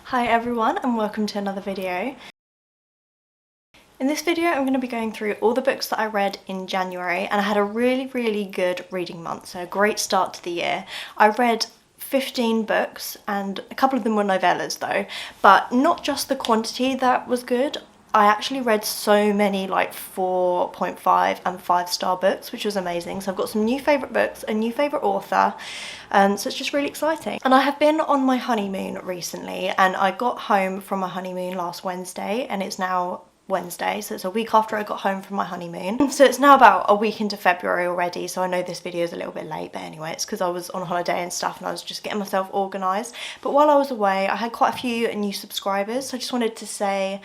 Hi everyone and welcome to another video. In this video I'm going to be going through all the books that I read in January, and I had a really good reading month, so a great start to the year. I read 15 books and a couple of them were novellas though, but not just the quantity that was good. I actually read so many like 4.5 and 5-star books, which was amazing. So I've got some new favourite books, a new favourite author, so it's just really exciting. And I have been on my honeymoon recently, and I got home from my honeymoon last Wednesday, and it's now Wednesday, so it's a week after I got home from my honeymoon. So it's now about a week into February already, so I know this video is a little bit late, but anyway, it's because I was on holiday and stuff and I was just getting myself organised. But while I was away, I had quite a few new subscribers, so I just wanted to say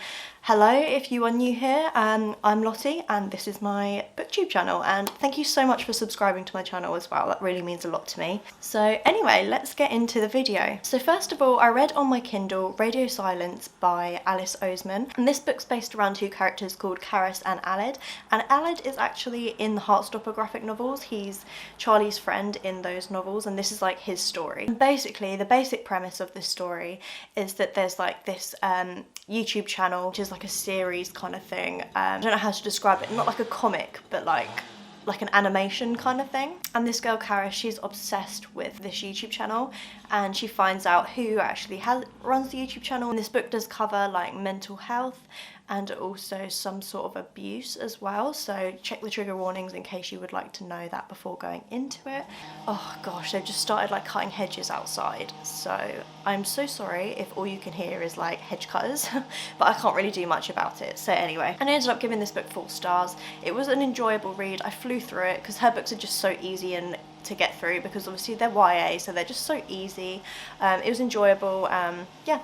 hello if you are new here. I'm Lottie and this is my booktube channel, and thank you so much for subscribing to my channel as well. That really means a lot to me. So anyway, let's get into the video. So first of all, I read on my Kindle Radio Silence by Alice Oseman, and this book's based around two characters called Karis and Aled, and Aled is actually in the Heartstopper graphic novels. He's Charlie's friend in those novels, and this is like his story. And basically the basic premise of this story is that there's like this YouTube channel which is like a series kind of thing. I don't know how to describe it, not like a comic but like an animation kind of thing. And this girl Karis, she's obsessed with this YouTube channel, and she finds out who actually runs the YouTube channel. And this book does cover like mental health and also some sort of abuse as well, so check the trigger warnings in case you would like to know that before going into it. Oh gosh, they've just started like cutting hedges outside, so I'm so sorry if all you can hear is like hedge cutters, but I can't really do much about it. So anyway, and I ended up giving this book 4 stars. It was an enjoyable read. I flew through it because her books are just so easy and to get through, because obviously they're YA, so they're just so easy. It was enjoyable. Yeah,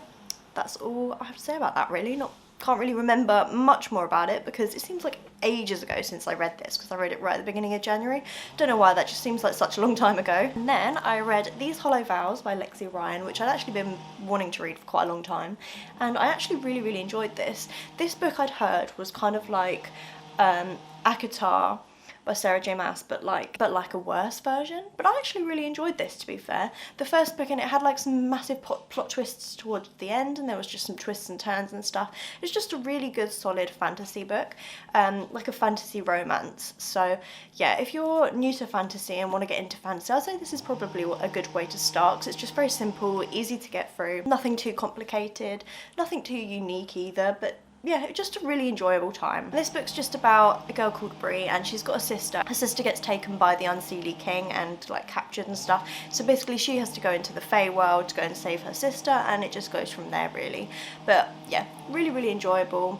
that's all I have to say about that really. Can't really remember much more about it because it seems like ages ago since I read this, because I read it right at the beginning of January. Don't know why, that just seems like such a long time ago. And then I read These Hollow Vows by Lexi Ryan, which I'd actually been wanting to read for quite a long time, and I actually really enjoyed this. This book I'd heard was kind of like Akatar by Sarah J Maas, but like a worse version. But I actually really enjoyed this, to be fair. The first book, and it had like some massive plot twists towards the end, and there was just some twists and turns and stuff. It's just a really good solid fantasy book, like a fantasy romance. So yeah, if you're new to fantasy and want to get into fantasy, I'd say this is probably a good way to start, because it's just very simple, easy to get through, nothing too complicated, nothing too unique either, but yeah, just a really enjoyable time. This book's just about a girl called Bree, and she's got a sister. Her sister gets taken by the Unseelie King and like captured and stuff. So basically she has to go into the Fey world to go and save her sister, and it just goes from there really. But yeah, really enjoyable.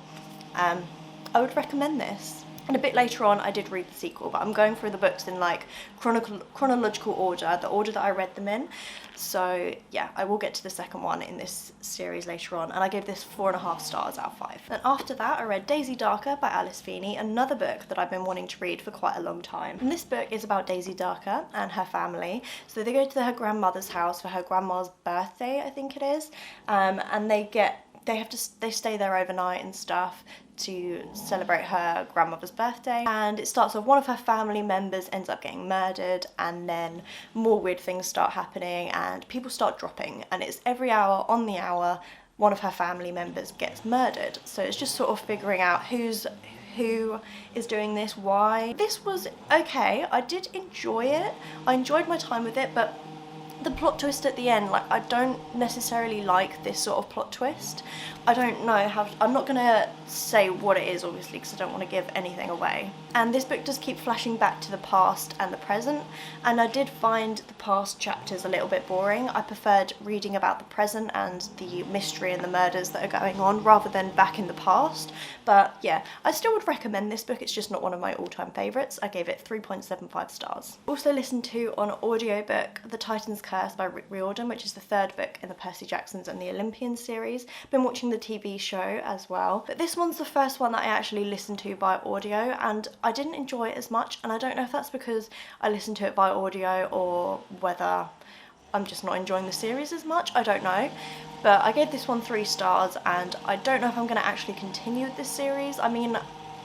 I would recommend this. And a bit later on I did read the sequel, but I'm going through the books in like chronological order, the order that I read them in. So yeah, I will get to the second one in this series later on, and I gave this 4.5 stars out of 5. And after that I read Daisy Darker by Alice Feeney, another book that I've been wanting to read for quite a long time. And this book is about Daisy Darker and her family. So they go to her grandmother's house for her grandma's birthday, I think it is, and they stay there overnight and stuff to celebrate her grandmother's birthday. And it starts off, one of her family members ends up getting murdered, and then more weird things start happening and people start dropping, and it's every hour on the hour one of her family members gets murdered. So it's just sort of figuring out who is doing this, why. This was okay. I did enjoy it. I enjoyed my time with it, but the plot twist at the end, like, I don't necessarily like this sort of plot twist. I don't know how, I'm not gonna say what it is obviously because I don't want to give anything away. And this book does keep flashing back to the past and the present, and I did find the past chapters a little bit boring. I preferred reading about the present and the mystery and the murders that are going on rather than back in the past. But yeah, I still would recommend this book. It's just not one of my all-time favourites. I gave it 3.75 stars. Also listened to on audiobook The Titan's Curse by Rick Riordan, which is the 3rd book in the Percy Jacksons and the Olympians series. Been watching the TV show as well, but this one's the first one that I actually listened to by audio, and I didn't enjoy it as much, and I don't know if that's because I listened to it by audio or whether I'm just not enjoying the series as much. I don't know, but I gave this one 3 stars, and I don't know if I'm going to actually continue with this series. I mean,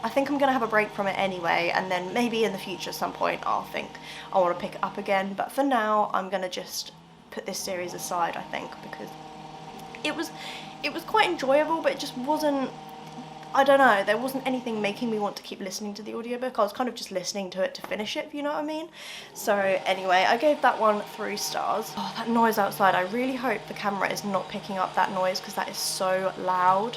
I think I'm going to have a break from it anyway, and then maybe in the future at some point I'll think I want to pick it up again, but for now I'm going to just put this series aside, I think, because it was quite enjoyable, but it just wasn't, I don't know, there wasn't anything making me want to keep listening to the audiobook. I was kind of just listening to it to finish it, if you know what I mean. So anyway, I gave that one 3 stars. Oh, that noise outside, I really hope the camera is not picking up that noise because that is so loud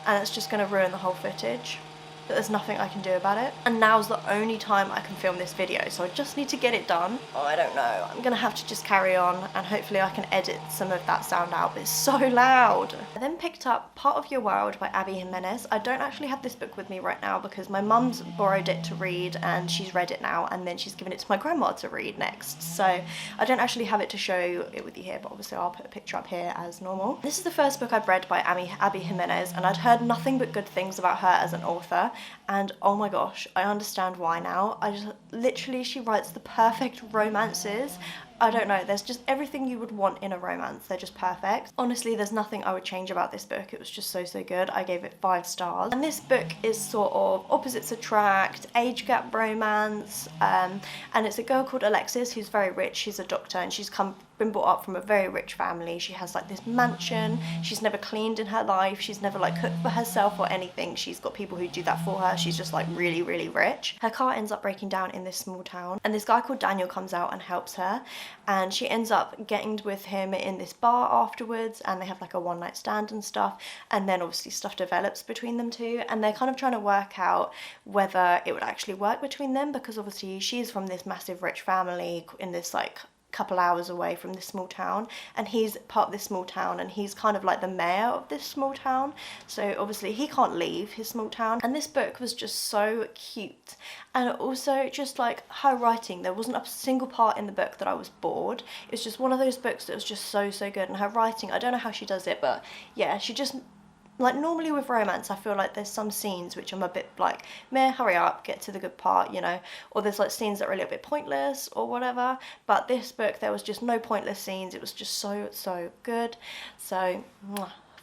and it's just going to ruin the whole footage. But there's nothing I can do about it. And now's the only time I can film this video, so I just need to get it done. Oh, I don't know. I'm gonna have to just carry on and hopefully I can edit some of that sound out, but it's so loud. I then picked up Part of Your World by Abby Jimenez. I don't actually have this book with me right now because my mum's borrowed it to read and she's read it now, and then she's given it to my grandma to read next. So I don't actually have it to show it with you here, but obviously I'll put a picture up here as normal. This is the first book I've read by Abby Jimenez, and I'd heard nothing but good things about her as an author. And oh my gosh, I understand why now. Literally, she writes the perfect romances. I don't know, there's just everything you would want in a romance. They're just perfect. Honestly, there's nothing I would change about this book. It was just so good. I gave it 5 stars. And this book is sort of opposites attract, age gap romance, and it's a girl called Alexis who's very rich. She's a doctor and she's been brought up from a very rich family. She has like this mansion. She's never cleaned in her life. She's never like cooked for herself or anything. She's got people who do that for her. She's just like really rich. Her car ends up breaking down in this small town, and this guy called Daniel comes out and helps her, and she ends up getting with him in this bar afterwards, and they have like a one-night stand and stuff, and then obviously stuff develops between them two, and they're kind of trying to work out whether it would actually work between them, because obviously she's from this massive rich family in this like couple hours away from this small town, and he's part of this small town, and he's kind of like the mayor of this small town, so obviously he can't leave his small town. And this book was just so cute, and also just like her writing, there wasn't a single part in the book that I was bored. It was just one of those books that was just so good, and her writing, I don't know how she does it, but yeah, she just, like normally with romance, I feel like there's some scenes which I'm a bit like, meh, hurry up, get to the good part, you know, or there's like scenes that are a little bit pointless or whatever, but this book, there was just no pointless scenes. It was just so good. So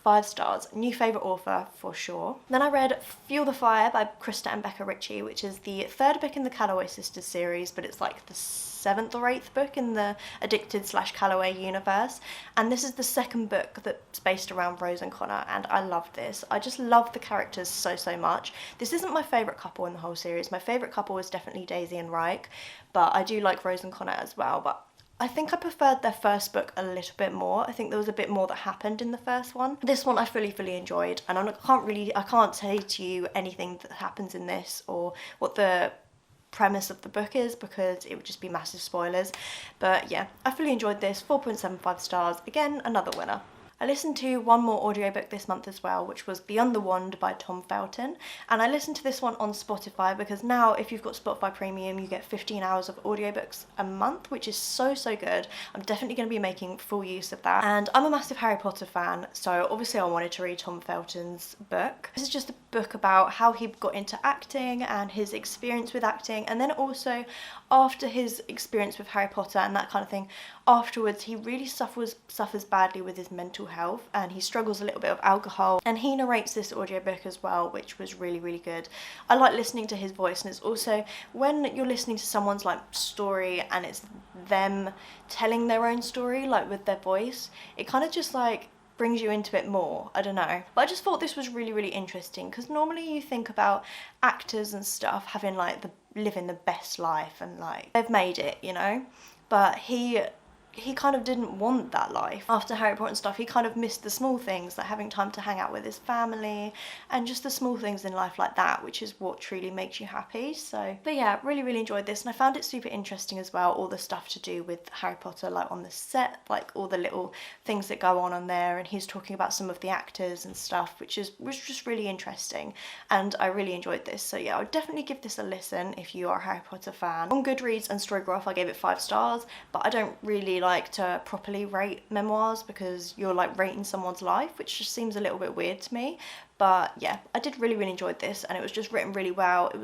5 stars. New favourite author for sure. Then I read Fuel the Fire by Krista and Becca Ritchie, which is the 3rd book in the Calloway Sisters series, but it's like the 7th or 8th book in the Addicted/Calloway universe, and this is the 2nd book that's based around Rose and Connor, and I loved this. I just love the characters so much. This isn't my favourite couple in the whole series. My favourite couple is definitely Daisy and Reich, but I do like Rose and Connor as well, but I think I preferred their first book a little bit more. I think there was a bit more that happened in the first one. This one I fully enjoyed, and I can't say to you anything that happens in this or what the premise of the book is, because it would just be massive spoilers. But yeah, I fully enjoyed this. 4.75 stars. Again, another winner. I listened to one more audiobook this month as well, which was Beyond the Wand by Tom Felton, and I listened to this one on Spotify because now if you've got Spotify Premium you get 15 hours of audiobooks a month, which is so good. I'm definitely going to be making full use of that, and I'm a massive Harry Potter fan, so obviously I wanted to read Tom Felton's book. This is just a book about how he got into acting and his experience with acting, and then also after his experience with Harry Potter and that kind of thing, afterwards he really suffers badly with his mental health, and he struggles a little bit with alcohol, and he narrates this audiobook as well, which was really good. I like listening to his voice, and it's also when you're listening to someone's like story and it's them telling their own story like with their voice, it kind of just like brings you into it more. I don't know, but I just thought this was really interesting, because normally you think about actors and stuff having like living the best life and like they've made it, you know, but he kind of didn't want that life. After Harry Potter and stuff, he kind of missed the small things, like having time to hang out with his family and just the small things in life like that, which is what truly makes you happy. So, but yeah, really enjoyed this, and I found it super interesting as well, all the stuff to do with Harry Potter, like on the set, like all the little things that go on there, and he's talking about some of the actors and stuff, which was just really interesting, and I really enjoyed this. So yeah, I would definitely give this a listen if you are a Harry Potter fan. On Goodreads and Storygraph I gave it 5 stars, but I don't really like to properly rate memoirs because you're like rating someone's life, which just seems a little bit weird to me. But yeah, I did really enjoyed this, and it was just written really well. It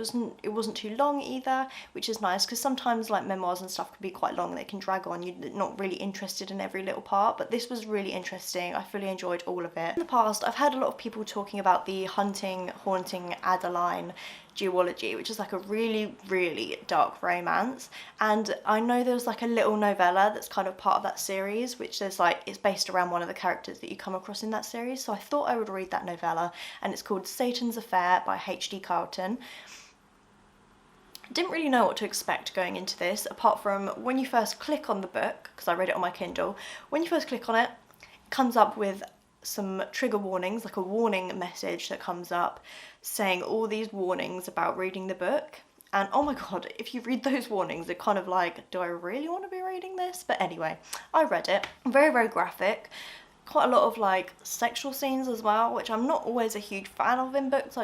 wasn't too long either, which is nice, because sometimes like memoirs and stuff can be quite long, they can drag on, you're not really interested in every little part, but this was really interesting. I fully enjoyed all of it. In the past, I've heard a lot of people talking about the Haunting Adeline Duology, which is like a really, really dark romance. And I know there was like a little novella that's kind of part of that series, which there's like, it's based around one of the characters that you come across in that series. So I thought I would read that novella, and it's called Satan's Affair by H.D. Carlton. Didn't really know what to expect going into this, apart from when you first click on the book, because I read it on my Kindle, when you first click on it, it comes up with some trigger warnings, like a warning message that comes up saying all these warnings about reading the book. And oh my god, if you read those warnings, they're kind of like, do I really want to be reading this? But anyway, I read it. Very, very graphic. Quite a lot of like sexual scenes as well, which I'm not always a huge fan of in books.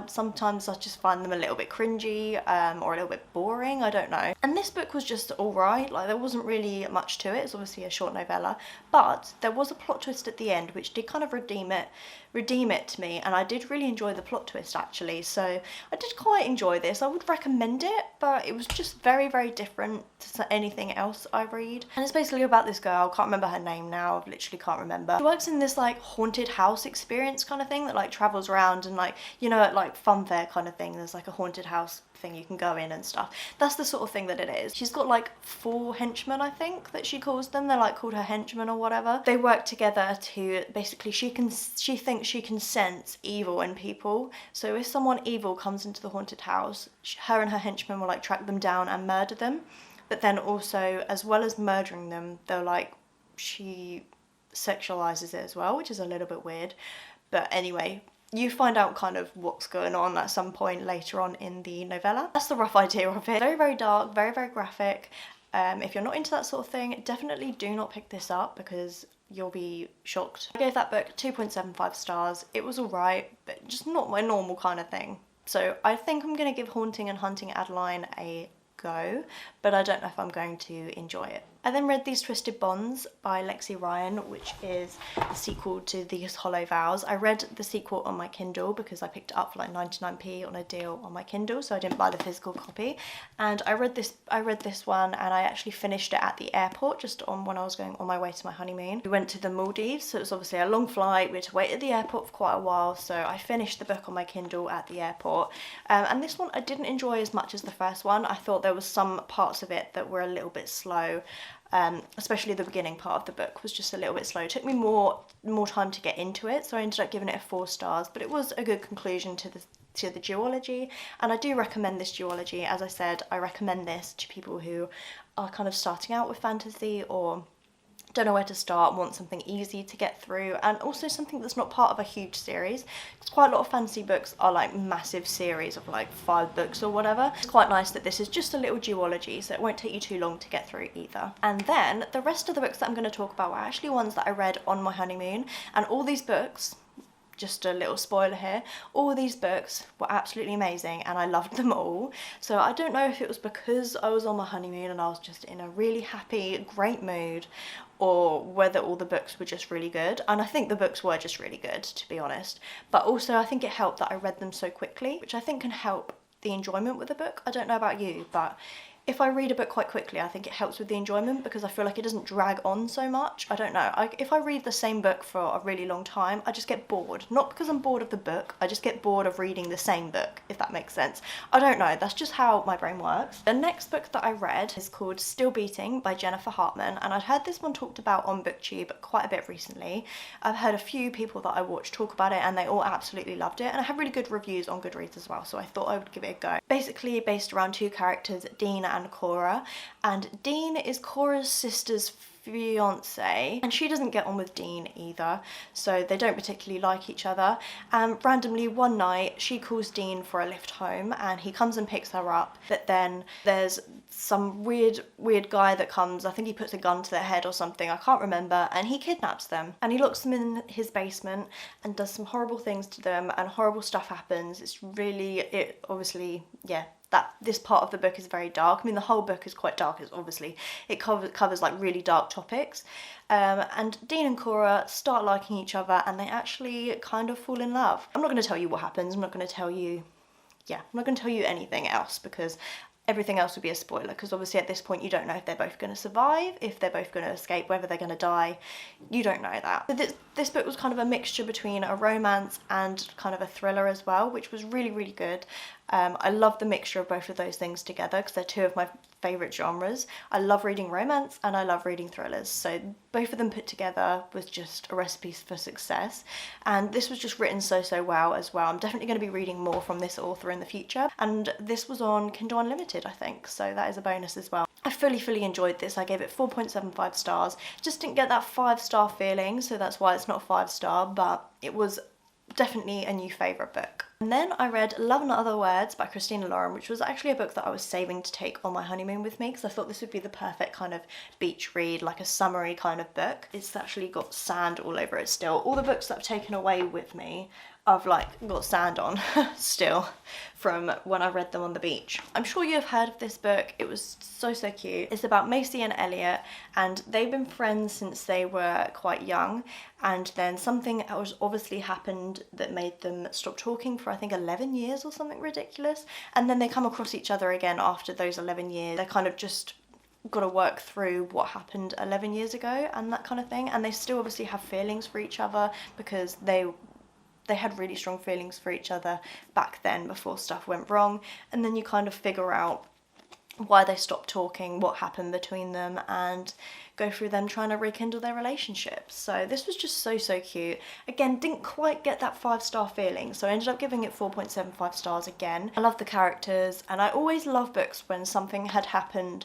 Sometimes I just find them a little bit cringy or a little bit boring, I don't know. And this book was just alright, like there wasn't really much to it. It's obviously a short novella, but there was a plot twist at the end which did kind of redeem it to me, and I did really enjoy the plot twist actually, so I did quite enjoy this. I would recommend it, but it was just very, very different to anything else I read. And it's basically about this girl, can't remember her name now, I literally can't remember. She works in this like haunted house experience kind of thing that like travels around, and like, you know, at like fun fair kind of thing, there's like a haunted house thing you can go in and stuff. That's the sort of thing that it is. She's got like 4 henchmen, I think, that she calls them. They're like called her henchmen or whatever. They work together to basically, she thinks she can sense evil in people. So if someone evil comes into the haunted house, her and her henchmen will like track them down and murder them. But then also, as well as murdering them, they'll like, she sexualizes it as well, which is a little bit weird. But anyway, you find out kind of what's going on at some point later on in the novella. That's the rough idea of it. Very, very dark, very, very graphic. If you're not into that sort of thing, definitely do not pick this up because you'll be shocked. I gave that book 2.75 stars. It was alright, but just not my normal kind of thing. So I think I'm going to give Haunting and Hunting Adeline a go, but I don't know if I'm going to enjoy it. I then read These Twisted Bonds by Lexi Ryan, which is the sequel to These Hollow Vows. I read the sequel on my Kindle because I picked it up for like 99p on a deal on my Kindle, so I didn't buy the physical copy. And I read this one, and I actually finished it at the airport just when I was going on my way to my honeymoon. We went to the Maldives, so it was obviously a long flight. We had to wait at the airport for quite a while, so I finished the book on my Kindle at the airport. And this one I didn't enjoy as much as the first one. I thought there was some parts of it that were a little bit slow. Especially the beginning part of the book was just a little bit slow. It took me more time to get into it, so I ended up giving it 4 stars, but it was a good conclusion to the duology, and I do recommend this duology. As I said, I recommend this to people who are kind of starting out with fantasy or don't know where to start, want something easy to get through, and also something that's not part of a huge series, because quite a lot of fantasy books are like massive series of like 5 books or whatever. It's quite nice that this is just a little duology, so it won't take you too long to get through either. And then the rest of the books that I'm going to talk about were actually ones that I read on my honeymoon, and all these books, just a little spoiler here, all these books were absolutely amazing and I loved them all. So I don't know if it was because I was on my honeymoon and I was just in a really happy, great mood, or whether all the books were just really good. And I think the books were just really good, to be honest. But also I think it helped that I read them so quickly, which I think can help the enjoyment with the book. I don't know about you, but if I read a book quite quickly, I think it helps with the enjoyment because I feel like it doesn't drag on so much. I don't know. If I read the same book for a really long time, I just get bored. Not because I'm bored of the book, I just get bored of reading the same book, if that makes sense. I don't know, that's just how my brain works. The next book that I read is called Still Beating by Jennifer Hartman, and I'd heard this one talked about on BookTube quite a bit recently. I've heard a few people that I watch talk about it and they all absolutely loved it, and I have really good reviews on Goodreads as well, so I thought I would give it a go. Basically based around 2 characters, Dean and Cora, and Dean is Cora's sister's fiance, and she doesn't get on with Dean either, so they don't particularly like each other. And randomly one night she calls Dean for a lift home and he comes and picks her up, but then there's some weird guy that comes, I think he puts a gun to their head or something, I can't remember, and he kidnaps them and he locks them in his basement and does some horrible things to them, and horrible stuff happens. It's really, obviously, yeah, that this part of the book is very dark. I mean, the whole book is quite dark. It's obviously, it covers like really dark topics. And Dean and Cora start liking each other and they actually kind of fall in love. I'm not going to tell you what happens. I'm not going to tell you anything else because everything else would be a spoiler, because obviously at this point you don't know if they're both going to survive, if they're both going to escape, whether they're going to die. You don't know that. So this book was kind of a mixture between a romance and kind of a thriller as well, which was really, really good. I love the mixture of both of those things together because they're two of my favourite genres. I love reading romance and I love reading thrillers, so both of them put together was just a recipe for success, and this was just written so well as well. I'm definitely going to be reading more from this author in the future, and this was on Kindle Unlimited, I think, so that is a bonus as well. I fully enjoyed this. I gave it 4.75 stars. Just didn't get that 5-star feeling, so that's why it's not 5-star, but it was definitely a new favourite book. And then I read Love and Other Words by Christina Lauren, which was actually a book that I was saving to take on my honeymoon with me, because I thought this would be the perfect kind of beach read, like a summery kind of book. It's actually got sand all over it still. All the books that I've taken away with me, I've like got sand on still from when I read them on the beach. I'm sure you have heard of this book. It was so cute. It's about Macy and Elliot, and they've been friends since they were quite young, and then something else obviously happened that made them stop talking for I think 11 years or something ridiculous, and then they come across each other again after those 11 years. They kind of just got to work through what happened 11 years ago and that kind of thing, and they still obviously have feelings for each other because they had really strong feelings for each other back then before stuff went wrong, and then you kind of figure out why they stopped talking, what happened between them, and go through them trying to rekindle their relationship. So this was just so cute. Again, didn't quite get that 5-star feeling, so I ended up giving it 4.75 stars again. I love the characters, and I always love books when something had happened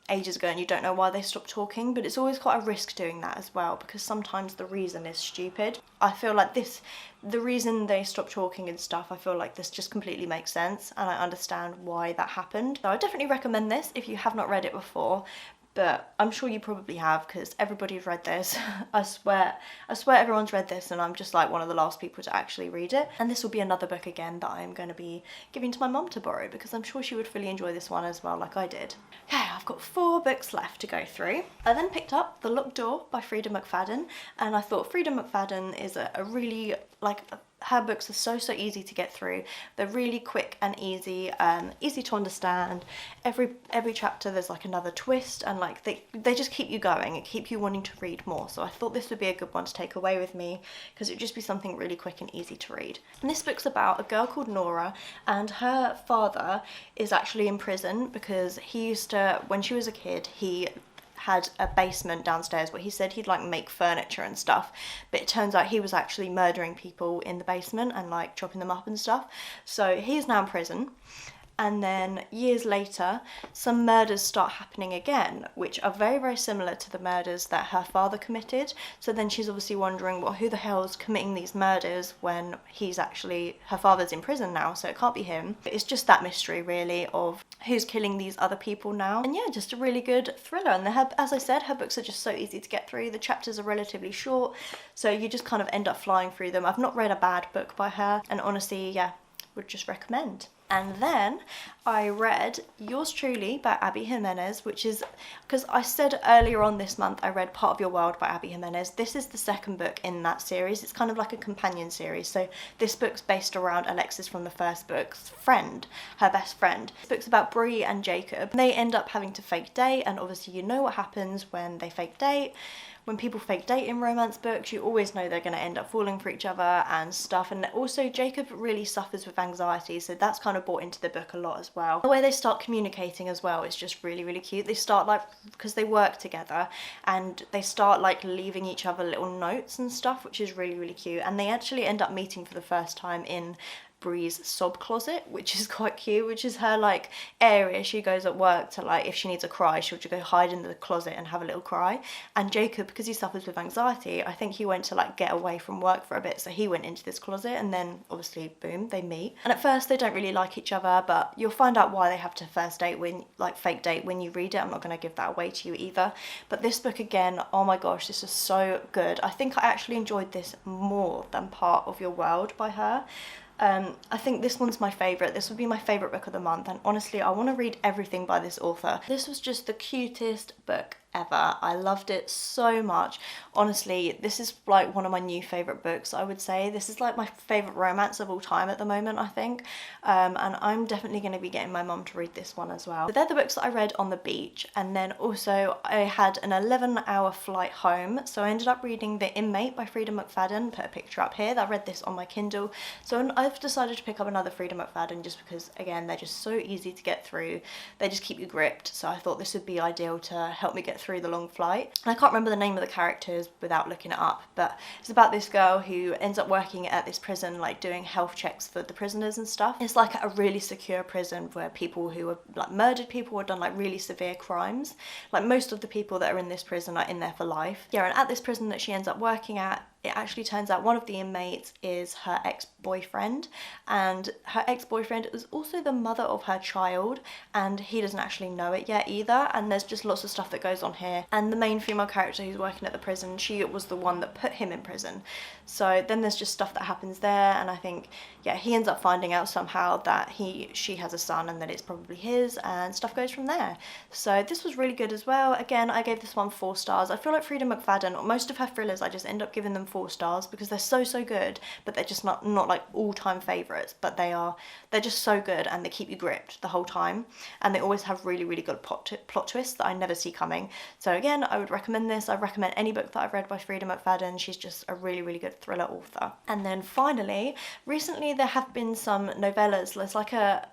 ages ago and you don't know why they stopped talking, but it's always quite a risk doing that as well, because sometimes the reason is stupid. I feel like the reason they stopped talking and stuff, I feel like this just completely makes sense, and I understand why that happened. So I definitely recommend this if you have not read it before, but I'm sure you probably have because everybody's read this. I swear everyone's read this, and I'm just like one of the last people to actually read it. And this will be another book again that I'm going to be giving to my mum to borrow, because I'm sure she would fully enjoy this one as well, like I did. Okay, I've got 4 books left to go through. I then picked up The Locked Door by Freida McFadden, and I thought Freida McFadden is a really, like, her books are so easy to get through. They're really quick and easy, easy to understand. Every chapter there's like another twist, and like they just keep you going and keep you wanting to read more. So I thought this would be a good one to take away with me, because it would just be something really quick and easy to read. And this book's about a girl called Nora, and her father is actually in prison because he used to, when she was a kid, he had a basement downstairs where he said he'd like make furniture and stuff, but it turns out he was actually murdering people in the basement and like chopping them up and stuff. So he's now in prison, and then years later some murders start happening again, which are very similar to the murders that her father committed. So then she's obviously wondering, well, who the hell's committing these murders when he's actually, her father's in prison now, so it can't be him. It's just that mystery really of who's killing these other people now. And yeah, just a really good thriller. And as I said, her books are just so easy to get through. The chapters are relatively short, so you just kind of end up flying through them. I've not read a bad book by her, and honestly, yeah, would just recommend. And then I read Yours Truly by Abby Jimenez, which is, because I said earlier on this month I read Part of Your World by Abby Jimenez. This is the second book in that series. It's kind of like a companion series. So this book's based around Alexis from the first book's friend, her best friend. This book's about Bree and Jacob. They end up having to fake date, and obviously you know what happens when they fake date. When people fake date in romance books, you always know they're going to end up falling for each other and stuff. And also Jacob really suffers with anxiety, so that's kind of brought into the book a lot as well. The way they start communicating as well is just really cute. They start like, because they work together, and they start like leaving each other little notes and stuff, which is really cute. And they actually end up meeting for the first time in Bree's sob closet, which is quite cute, which is her like area. She goes at work to, like, if she needs a cry, she'll just go hide in the closet and have a little cry. And Jacob, because he suffers with anxiety, I think he went to like get away from work for a bit, so he went into this closet, and then obviously boom, they meet. And at first they don't really like each other, but you'll find out why they have to first date, when like fake date, when you read it. I'm not going to give that away to you either. But this book again, oh my gosh, this is so good. I think I actually enjoyed this more than Part of Your World by her. I think this one's my favourite. This would be my favourite book of the month, and honestly I want to read everything by this author. This was just the cutest book ever. I loved it so much. Honestly, this is like one of my new favourite books, I would say. This is like my favourite romance of all time at the moment, I think. And I'm definitely going to be getting my mum to read this one as well. But they're the books that I read on the beach, and then also I had an 11-hour flight home, so I ended up reading The Inmate by Freida McFadden. Put a picture up here. I read this on my Kindle, so I've decided to pick up another Freida McFadden just because, again, they're just so easy to get through. They just keep you gripped, so I thought this would be ideal to help me get through the long flight. And I can't remember the name of the characters without looking it up, but it's about this girl who ends up working at this prison, like doing health checks for the prisoners and stuff. It's like a really secure prison where people who have like murdered people or done like really severe crimes, like most of the people that are in this prison are in there for life. Yeah, and at this prison that she ends up working at, it actually turns out one of the inmates is her ex-boyfriend, and her ex-boyfriend is also the mother of her child, and he doesn't actually know it yet either, and there's just lots of stuff that goes on here. And the main female character who's working at the prison, she was the one that put him in prison. So then there's just stuff that happens there, and I think, yeah, he ends up finding out somehow that she has a son and that it's probably his, and stuff goes from there. So this was really good as well. Again, I gave this one 4 stars. I feel like Freida McFadden, most of her thrillers, I just end up giving them 4 stars because they're so good, but they're just not like all-time favourites, but they're just so good, and they keep you gripped the whole time, and they always have really good plot twists that I never see coming. So again, I would recommend this. I recommend any book that I've read by Freida McFadden. She's just a really good thriller author. And then finally, recently there have been some novellas. There's like a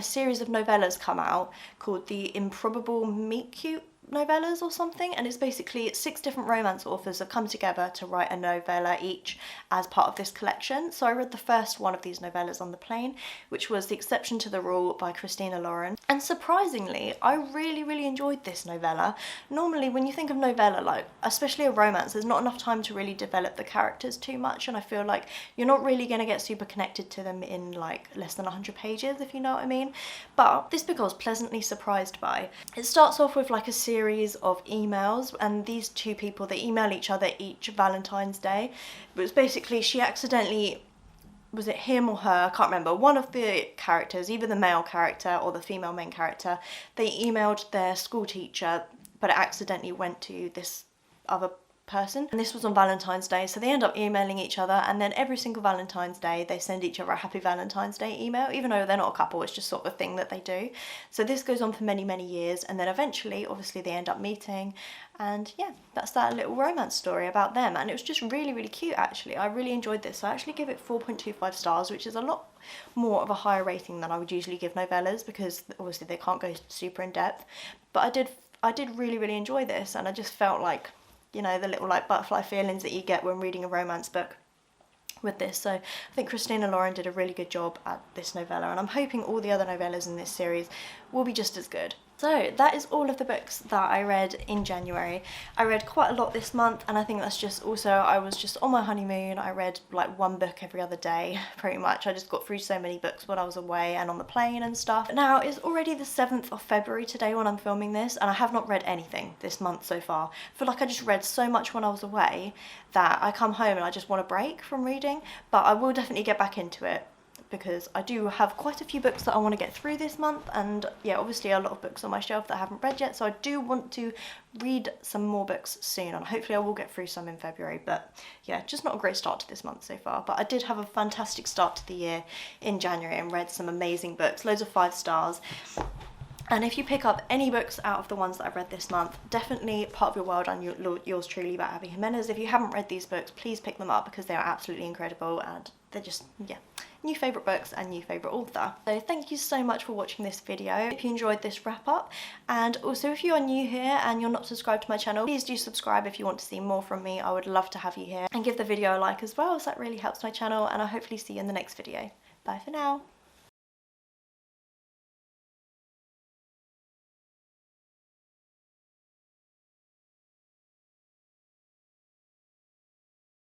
series of novellas come out called the Improbable Meet Cute novellas or something, and it's basically 6 different romance authors have come together to write a novella each as part of this collection. So I read the first one of these novellas on the plane, which was The Exception to the Rule by Christina Lauren, and surprisingly I really enjoyed this novella. Normally when you think of novella, like especially a romance, there's not enough time to really develop the characters too much, and I feel like you're not really going to get super connected to them in like less than 100 pages, if you know what I mean. But this book I was pleasantly surprised by. It starts off with like a series of emails, and these 2 people, they email each other each Valentine's Day. But it's basically, she accidentally, was it him or her, I can't remember, one of the characters, either the male character or the female main character, they emailed their school teacher, but it accidentally went to this other person, and this was on Valentine's Day, so they end up emailing each other, and then every single Valentine's Day they send each other a happy Valentine's Day email, even though they're not a couple, it's just sort of a thing that they do. So this goes on for many years, and then eventually obviously they end up meeting, and yeah, that's that little romance story about them. And it was just really cute actually. I really enjoyed this. So I actually give it 4.25 stars, which is a lot more of a higher rating than I would usually give novellas, because obviously they can't go super in depth. But I did really enjoy this, and I just felt like, you know, the little like butterfly feelings that you get when reading a romance book with this. So I think Christina Lauren did a really good job at this novella, and I'm hoping all the other novellas in this series will be just as good. So that is all of the books that I read in January. I read quite a lot this month, and I think that's just also, I was just on my honeymoon. I read like 1 book every other day, pretty much. I just got through so many books when I was away and on the plane and stuff. Now, it's already the 7th of February today when I'm filming this, and I have not read anything this month so far. I feel like I just read so much when I was away that I come home and I just want a break from reading, but I will definitely get back into it, because I do have quite a few books that I want to get through this month, and yeah, obviously a lot of books on my shelf that I haven't read yet, so I do want to read some more books soon, and hopefully I will get through some in February. But yeah, just not a great start to this month so far, but I did have a fantastic start to the year in January and read some amazing books, loads of 5 stars. And if you pick up any books out of the ones that I've read this month, definitely Part of Your World and Yours Truly by Abby Jimenez. If you haven't read these books, please pick them up, because they are absolutely incredible, and they're just, yeah, new favourite books and new favourite author. So thank you so much for watching this video. If you enjoyed this wrap up, and also if you are new here and you're not subscribed to my channel, please do subscribe if you want to see more from me. I would love to have you here, and give the video a like as well, so that really helps my channel, and I'll hopefully see you in the next video. Bye for now.